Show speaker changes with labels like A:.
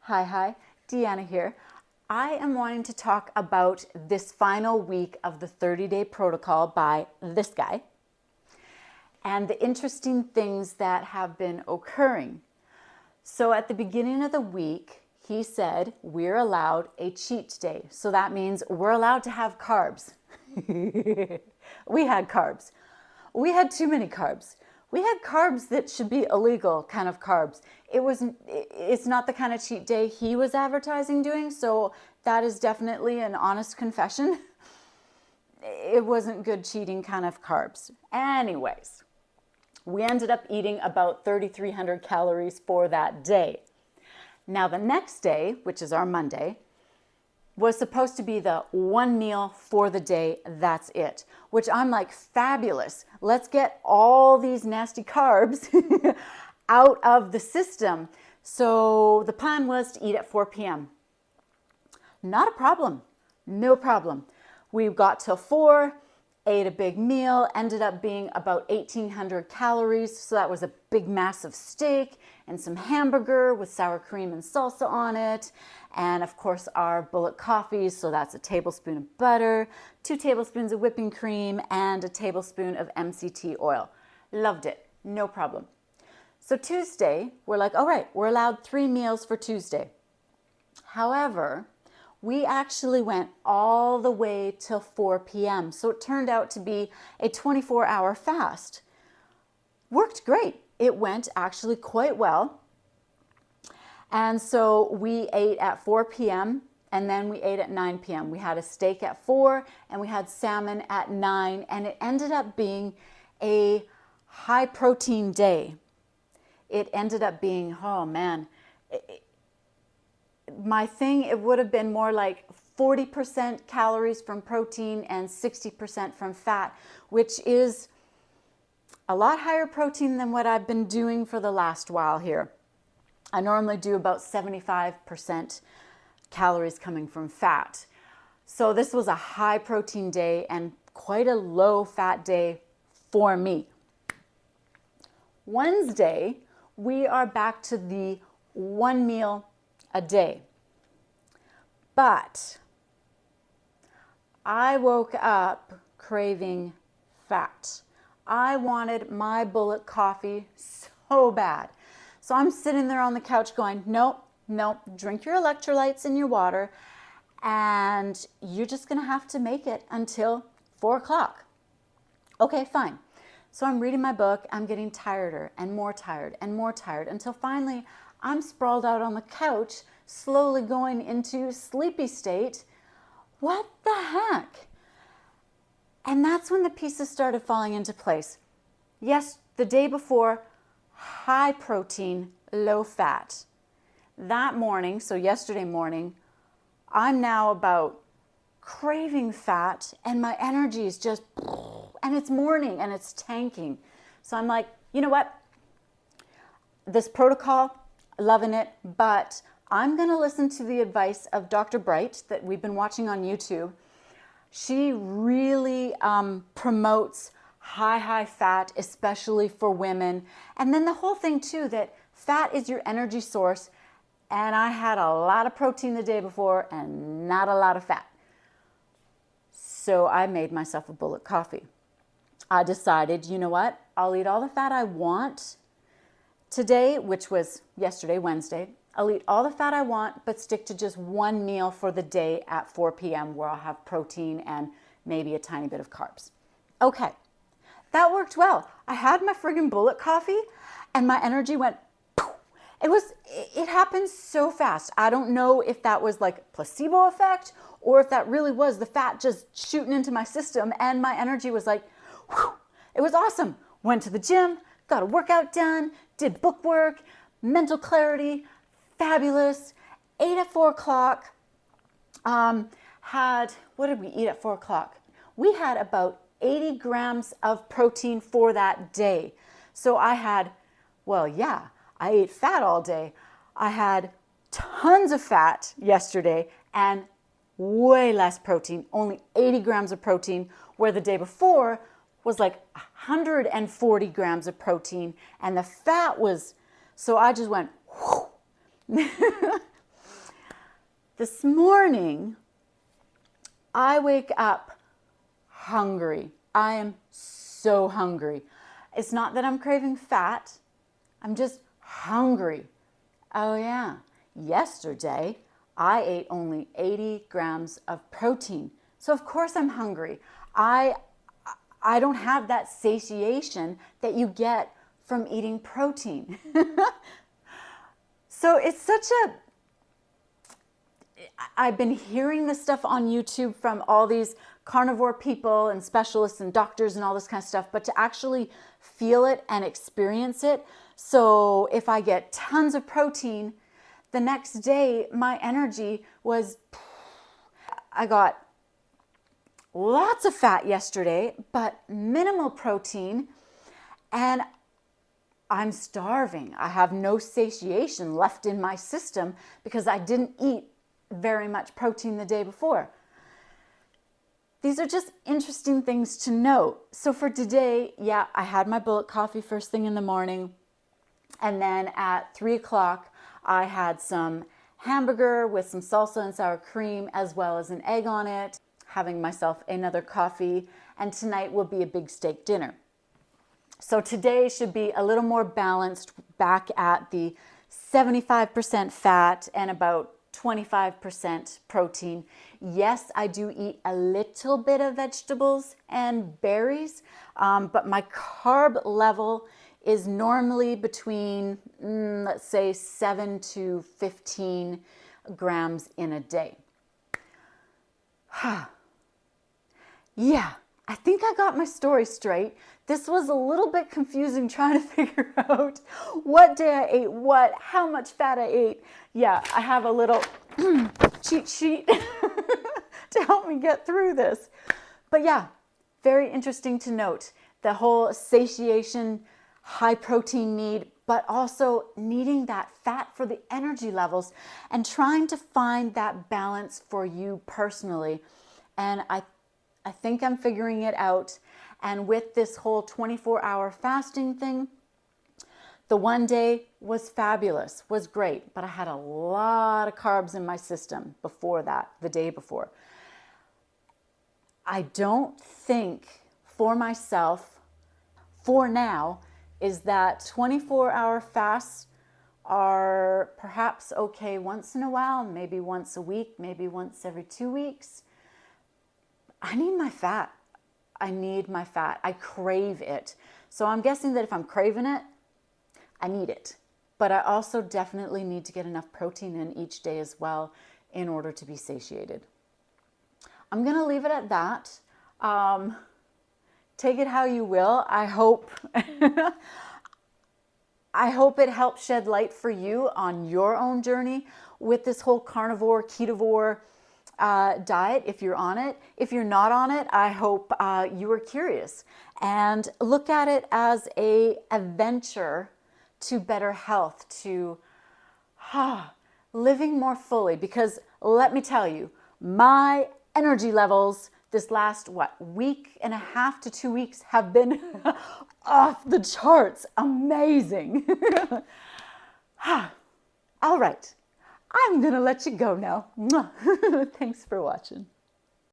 A: Hi, Deanna here. I am wanting to talk about this final week of the 30-day protocol by this guy and the interesting things that have been occurring. So at the beginning of the week, he said we're allowed a cheat day. So that means we're allowed to have carbs. We had carbs. We had too many carbs. We had carbs that should be illegal kind of carbs. It's not the kind of cheat day he was advertising doing, so that is definitely an honest confession. It wasn't good cheating kind of carbs. Anyways, we ended up eating about 3,300 calories for that day. Now the next day, which is our Monday, was supposed to be the one meal for the day, that's it. Which I'm like, fabulous. Let's get all these nasty carbs out of the system. So the plan was to eat at 4 p.m. Not a problem, no problem. We got till 4, ate a big meal, ended up being about 1,800 calories. So that was a big massive steak and some hamburger with sour cream and salsa on it. And of course our bullet coffees, so that's a tablespoon of butter, 2 tablespoons of whipping cream, and a tablespoon of MCT oil. Loved it, no problem. So Tuesday, we're like, all right, we're allowed 3 meals for Tuesday. However, we actually went all the way till 4 p.m. So it turned out to be a 24-hour fast. Worked great. It went actually quite well. And so we ate at 4 p.m. and then we ate at 9 p.m. We had a steak at 4 and we had salmon at 9, and it ended up being a high protein day. It ended up being, oh man, my thing, it would have been more like 40% calories from protein and 60% from fat, which is a lot higher protein than what I've been doing for the last while here. I normally do about 75% calories coming from fat. So this was a high protein day and quite a low fat day for me. Wednesday, we are back to the 1 meal a day. But I woke up craving fat. I wanted my bullet coffee so bad. So I'm sitting there on the couch going, nope, drink your electrolytes and your water, and you're just gonna have to make it until 4 o'clock. Okay, fine. So I'm reading my book, I'm getting tireder and more tired and more tired until finally I'm sprawled out on the couch, slowly going into sleepy state. What the heck? And that's when the pieces started falling into place. Yes, the day before, high protein, low fat. That morning, so yesterday morning, I'm now about craving fat and my energy is just, and it's morning and it's tanking. So I'm like, you know what? This protocol, loving it, but I'm going to listen to the advice of Dr. Bright that we've been watching on YouTube. She really promotes high fat, especially for women. And then the whole thing too, that fat is your energy source. And I had a lot of protein the day before and not a lot of fat. So I made myself a bullet coffee. I decided, you know what? I'll eat all the fat I want today, which was yesterday, Wednesday. I'll eat all the fat I want, but stick to just 1 meal for the day at 4 p.m. where I'll have protein and maybe a tiny bit of carbs. Okay, that worked well. I had my friggin' bullet coffee and my energy went poof. It happened so fast. I don't know if that was like placebo effect or if that really was the fat just shooting into my system, and my energy was like, whew. It was awesome. Went to the gym, got a workout done, did book work, mental clarity, fabulous. Ate at 4 o'clock. What did we eat at 4 o'clock? We had about 80 grams of protein for that day. So I had, I ate fat all day. I had tons of fat yesterday and way less protein, only 80 grams of protein, where the day before was like 140 grams of protein and the fat was, so I just went, whoo. This morning, I wake up hungry. I am so hungry. It's not that I'm craving fat. I'm just hungry. Oh yeah, yesterday I ate only 80 grams of protein. So of course I'm hungry. I don't have that satiation that you get from eating protein. So it's such a, I've been hearing this stuff on YouTube from all these carnivore people and specialists and doctors and all this kind of stuff, but to actually feel it and experience it. So if I get tons of protein, the next day my energy was, I got lots of fat yesterday, but minimal protein, and I'm starving. I have no satiation left in my system because I didn't eat very much protein the day before. These are just interesting things to note. So for today, yeah, I had my bullet coffee first thing in the morning. And then at 3 o'clock, I had some hamburger with some salsa and sour cream, as well as an egg on it, having myself another coffee. And tonight will be a big steak dinner. So today should be a little more balanced, back at the 75% fat and about 25% protein. Yes, I do eat a little bit of vegetables and berries, but my carb level is normally between, let's say, 7 to 15 grams in a day. Yeah, I think I got my story straight. This was a little bit confusing trying to figure out what day I ate what, how much fat I ate. Yeah, I have a little cheat sheet to help me get through this. But yeah, very interesting to note the whole satiation, high protein need, but also needing that fat for the energy levels and trying to find that balance for you personally. And I think I'm figuring it out. And with this whole 24-hour fasting thing, the one day was fabulous, was great, but I had a lot of carbs in my system before that, the day before. I don't think for myself, for now, is that 24-hour fasts are perhaps okay once in a while, maybe once a week, maybe once every 2 weeks. I need my fat. I need my fat. I crave it. So I'm guessing that if I'm craving it, I need it. But I also definitely need to get enough protein in each day as well in order to be satiated. I'm going to leave it at that. Take it how you will. I hope it helps shed light for you on your own journey with this whole carnivore, ketovore diet, if you're on it. If you're not on it, I hope you are curious and look at it as a venture to better health, to living more fully. Because let me tell you, my energy levels this last, week and a half to 2 weeks have been off the charts. Amazing. All right. I'm going to let you go now. Thanks for watching.